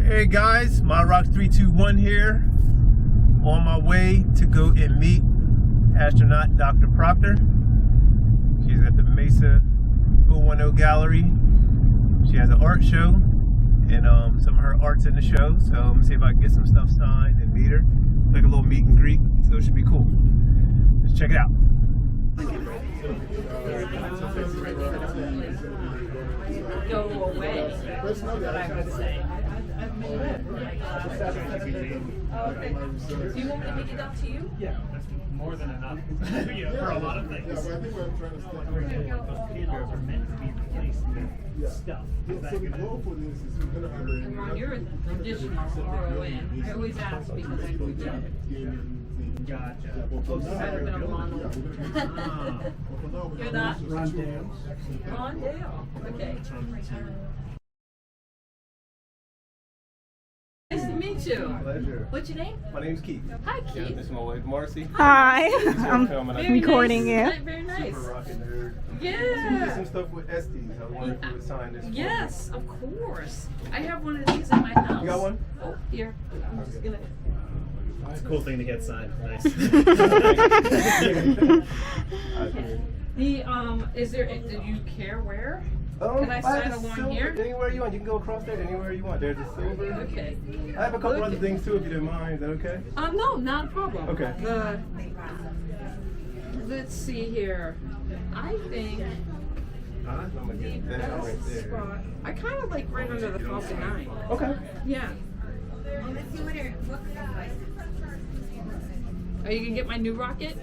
Hey guys, ModRock321 here, on my way to go and meet astronaut Dr. Proctor. She's at the Mesa 010 gallery. She has an art show, and some of her art's in the show, so I'm gonna see if I can get some stuff signed and meet her. Like a little meet and greet, so it should be cool. Let's check it out. Go away, that's what I would say. Oh, okay. Do you want me to make it up to you? Yeah, that's more than enough for a lot of things. Those panels are meant to be replaced with stuff. Ron, you're a traditional RON. I alwaz ask because I forget. Gotcha. I've been a mono. You're not? Ron Dale. Ron Dale. Okay. Nice to meet you. Pleasure. What's your name? My name's Keith. Hi, Keith. Yeah, this is my wife, Marcy. Hi, I'm Very recording nice. you. Very nice. Super rockin' nerd. She did Yeah. some stuff with Estes. I wonder if you would sign this. Yes, of course. I have one of these in my house. You got one? Oh, here. I'm just gonna. It's a cool thing to get signed. Nice. Is there? Do you care where? Can I sign along here? Anywhere you want. You can go across there anywhere you want. There's a silver. Okay. I have a couple other things too, if you don't mind. Is that okay? No, not a problem. Okay. Let's see here. I think I'm gonna get that right best there. spot. I kind of like right under the Falcon 9. Okay. Yeah. Are you gonna get my new rocket?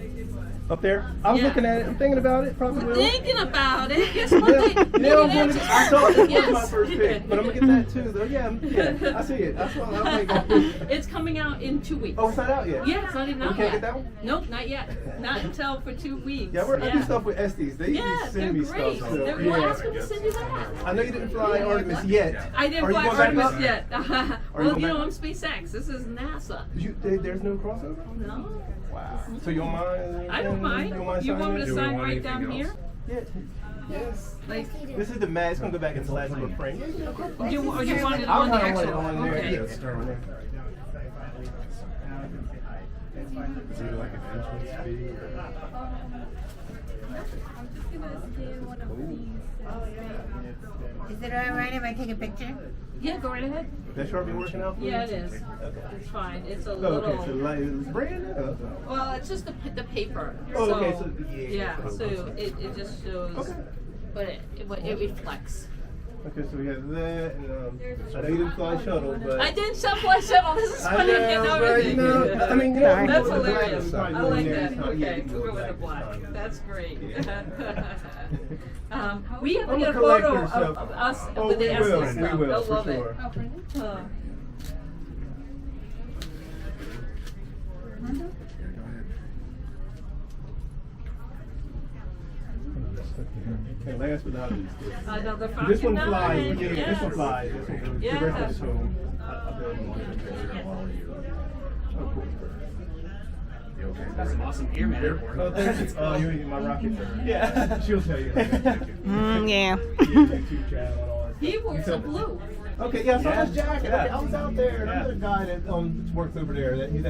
Up there. I was Yeah. looking at it. I'm thinking about it. Probably will. Thinking about it. Guess what? Yeah, They you know, didn't I saw it. Yes. Was my first pick, but I'm gonna get that too, though. Yeah, I see it. That's what I'm like. It's coming out in 2 weeks. Oh, it's not out yet. Yeah, it's not even out We can't yet. get that one? Nope, not yet. Not until for 2 weeks. Yeah, I do stuff with Estes. They Yeah, usually they're send me great. stuff. So, Well, ask them to send you that. I know you didn't fly Artemis yet. I didn't Are you fly going back Artemis up? yet. Are you Well, going you know, back I'm Space X. This is NASA. There's no crossover? No. Wow. So you don't mind? I don't mind. You want me to sign right down here? Yeah. Yes. Like, This is the mat. It's gonna go back into last little frame. you want it I'll on the kind of want it actual? on there. Okay. Yeah, start on there. Is it like an entrance fee? Is it alright if I take a picture? Yeah, go right ahead. That Sharpie working out for you? Yeah, it is. Okay. It's fine. It's a Oh, little. okay, so like, it's brand new? Okay. Well, it's just the paper. Oh, so, okay, so yeah, so it just shows, Okay. but it reflects. Okay, so we have that, and I know you didn't fly shuttle, but I did fly shuttle. This is funny getting but, everything. you know, I mean, you know, That's we'll go with the black hilarious. this time. I like Yeah, that. it's not- yeah, Okay, you can we'll go with black the this black. time. That's great. Yeah. We have to I'm get a a photo collector, so- of us Oh, with the we will, Estes we stuff. will, They'll for love sure. it. And last but not least, Another this one Falcon flies. 9. This one Yes. flies. This one goes Yeah. direct to the phone. I'll build one. Oh, cool. That's some awesome gear, man. Oh, thank you. Oh, you need my rocket. Yeah, she'll tell you. Yeah. YouTube channel and all that He stuff. wears a blue. Okay, yeah, I saw Yeah. his jacket. Yeah. I was out there. Yeah. Another guy that works over there. That he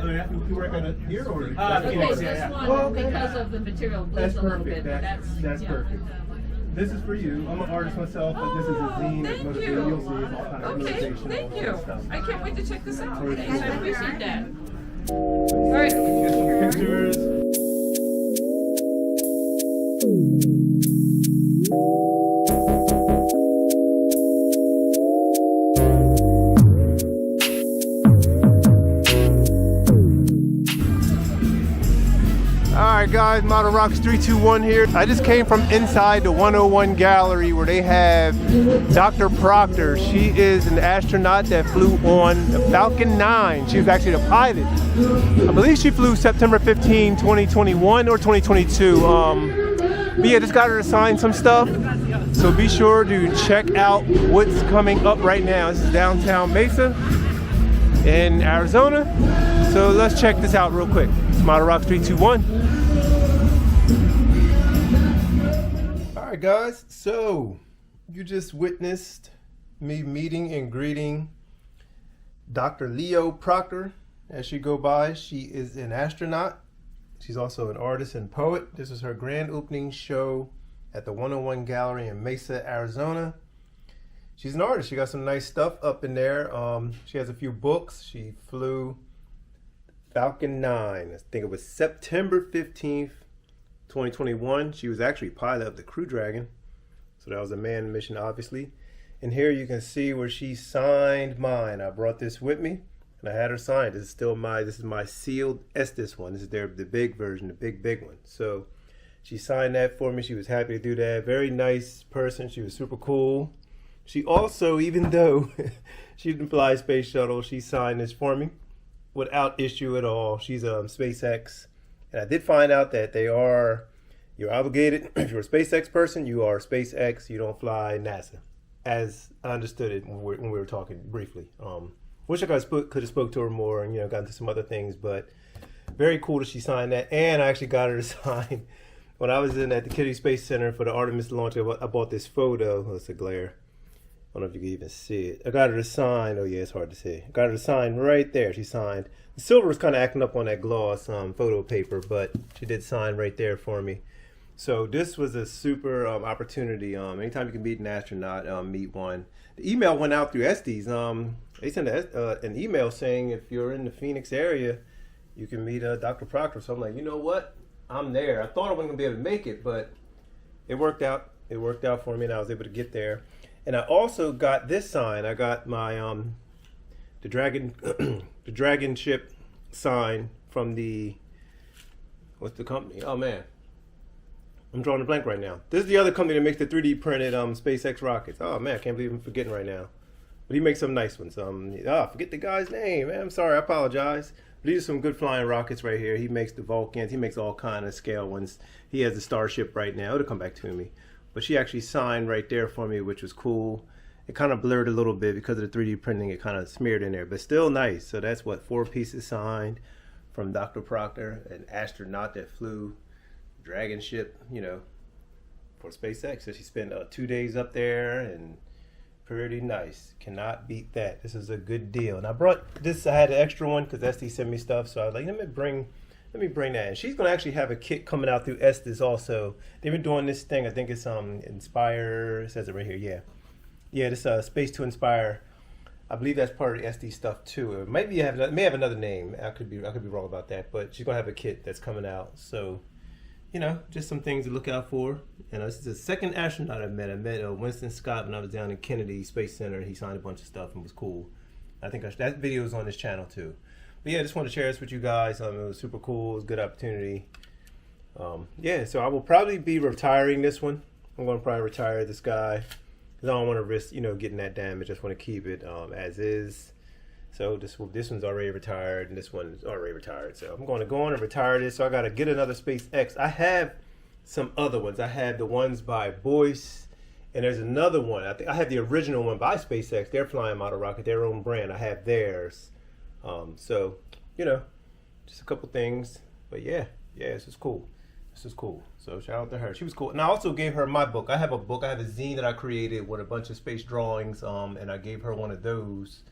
work on it here or? Okay, Yes, this yeah. one, Oh, okay. because of the material, That's bleeds a little perfect. bit, but That's yeah. perfect. This is for you. I'm an artist myself, but this is a zine that's Thank motivating. you. You'll see all kind of Okay, motivational thank you. stuff. I can't wait to check this out. Perfect. Thanks, I appreciate that. All right. Get some pictures. Alright guys, ModRock321 here. I just came from inside the 101 gallery where they have Dr. Proctor. She is an astronaut that flew on the Falcon 9. She was actually the pilot. I believe she flew September 15, 2021 or 2022. But yeah, just got her to sign some stuff. So be sure to check out what's coming up right now. This is downtown Mesa in Arizona. So let's check this out real quick. It's ModRock321. Alright guys, so you just witnessed me meeting and greeting Dr. Leo Proctor, as she go by. She is an astronaut. She's also an artist and poet. This is her grand opening show at the 101 Gallery in Mesa, Arizona. She's an artist. She got some nice stuff up in there. She has a few books. She flew Falcon 9. I think it was September 15th, 2021. She was actually pilot of the Crew Dragon. So that was a manned mission, obviously. And here you can see where she signed mine. I brought this with me, and I had her sign. This is my sealed Estes one. This is the big version, the big one. So she signed that for me. She was happy to do that. Very nice person. She was super cool. She also, even though she didn't fly space shuttle, she signed this for me without issue at all. She's SpaceX, and I did find out that you're obligated. If you're a SpaceX person, you are SpaceX. You don't fly NASA, as I understood it when we were talking briefly. Wish I could have spoke to her more and got into some other things, but very cool that she signed that. And I actually got her to sign when I was at the Kennedy Space Center for the Artemis launch. I bought this photo. Oh, it's a glare. I don't know if you can even see it. I got her to sign. Oh yeah, it's hard to see. I got her to sign right there. She signed. The silver was kind of acting up on that gloss photo paper, but she did sign right there for me. So this was a super opportunity. Anytime you can meet an astronaut, meet one. The email went out through Estes. They sent an email saying if you're in the Phoenix area, you can meet Dr. Proctor. So I'm like, you know what? I'm there. I thought I wasn't gonna be able to make it, but it worked out. It worked out for me, and I was able to get there. And I also got this sign. I got my the dragon the dragon ship sign from the, what's the company? Oh man, I'm drawing a blank right now. This is the other company that makes the 3D printed SpaceX rockets. Oh man, I can't believe I'm forgetting right now. But he makes some nice ones. Forget the guy's name, man. I'm sorry, I apologize. But these are some good flying rockets right here. He makes the Vulcans. He makes all kind of scale ones. He has the Starship right now. It'll come back to me. But she actually signed right there for me, which was cool. It kind of blurred a little bit because of the 3D printing. It kind of smeared in there, but still nice. So that's what, 4 pieces signed from Dr. Proctor, an astronaut that flew Dragon ship, for SpaceX. So she spent 2 days up there, and pretty nice. Cannot beat that. This is a good deal. And I brought this. I had an extra one because Estes sent me stuff. So I was like, let me bring that. And she's gonna actually have a kit coming out through Estes also. They've been doing this thing. I think it's Inspire. It says it right here. Yeah. This Space to Inspire. I believe that's part of the Estes stuff too. It may have another name. I could be wrong about that. But she's gonna have a kit that's coming out. So just some things to look out for. And this is the second astronaut I met. I met Winston Scott when I was down in Kennedy Space Center. He signed a bunch of stuff and was cool. I think that video is on this channel too. But yeah, I just want to share this with you guys. It was super cool. It was a good opportunity. Yeah, so I will probably be retiring this one. I'm going to probably retire this guy because I don't want to risk, getting that damage. I just want to keep it as is. So this one's already retired, and this one's already retired. So I'm going to go on and retire this. So I got to get another SpaceX. I have some other ones. I have the ones by Boyce, and there's another one. I think I have the original one by SpaceX. They're flying model rocket, their own brand. I have theirs. So just a couple things, but yeah, this is cool. So shout out to her. She was cool. And I also gave her my book. I have a book. I have a zine that I created with a bunch of space drawings. And I gave her one of those.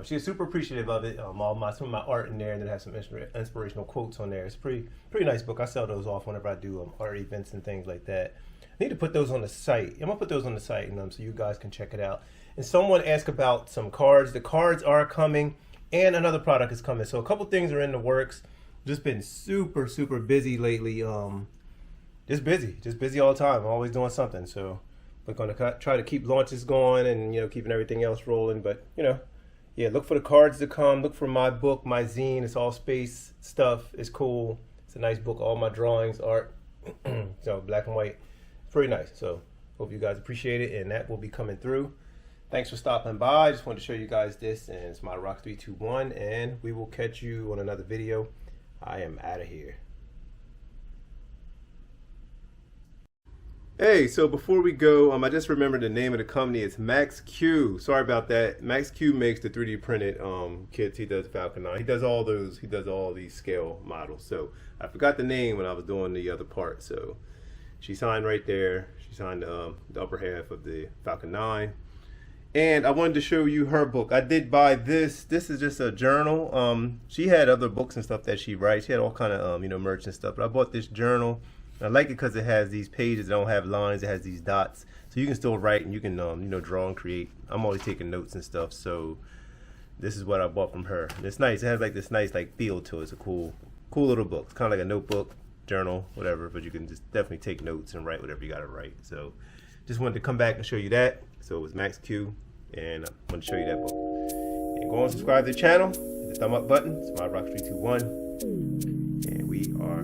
She was super appreciative of it. Some of my art in there, and then have some inspirational quotes on there. It's a pretty nice book. I sell those off whenever I do art events and things like that. I need to put those on the site. I'm gonna put those on the site, so you guys can check it out. And someone asked about some cards. The cards are coming. And another product is coming. So a couple things are in the works. Just been super busy lately. Just busy all the time. I'm always doing something. So we're going to try to keep launches going and keeping everything else rolling. But yeah, look for the cards to come. Look for my book, my zine. It's all space stuff. It's cool. It's a nice book. All my drawings, art, so black and white. Pretty nice. So hope you guys appreciate it, and that will be coming through. Thanks for stopping by. I just wanted to show you guys this, and it's my Rock 321, and we will catch you on another video. I am out of here. Hey, so before we go, I just remembered the name of the company. It's Max Q. Sorry about that. Max Q makes the 3D printed kits. He does Falcon 9. He does all those. He does all these scale models. So I forgot the name when I was doing the other part. So she signed right there. She signed the upper half of the Falcon 9. And I wanted to show you her book. I did buy this. This is just a journal. She had other books and stuff that she writes. She had all kind of you know, merch and stuff. But I bought this journal. I like it because it has these pages that don't have lines. It has these dots, so you can still write and you can you know, draw and create. I'm always taking notes and stuff. So this is what I bought from her. And it's nice. It has like this nice like feel to it. It's a cool little book. It's kind of like a notebook, journal, whatever. But you can just definitely take notes and write whatever you got to write. So just wanted to come back and show you that. So it was Max Q. And I want to show you that book. And go and subscribe to the channel. Hit the thumb up button. It's ModRocks321. And we are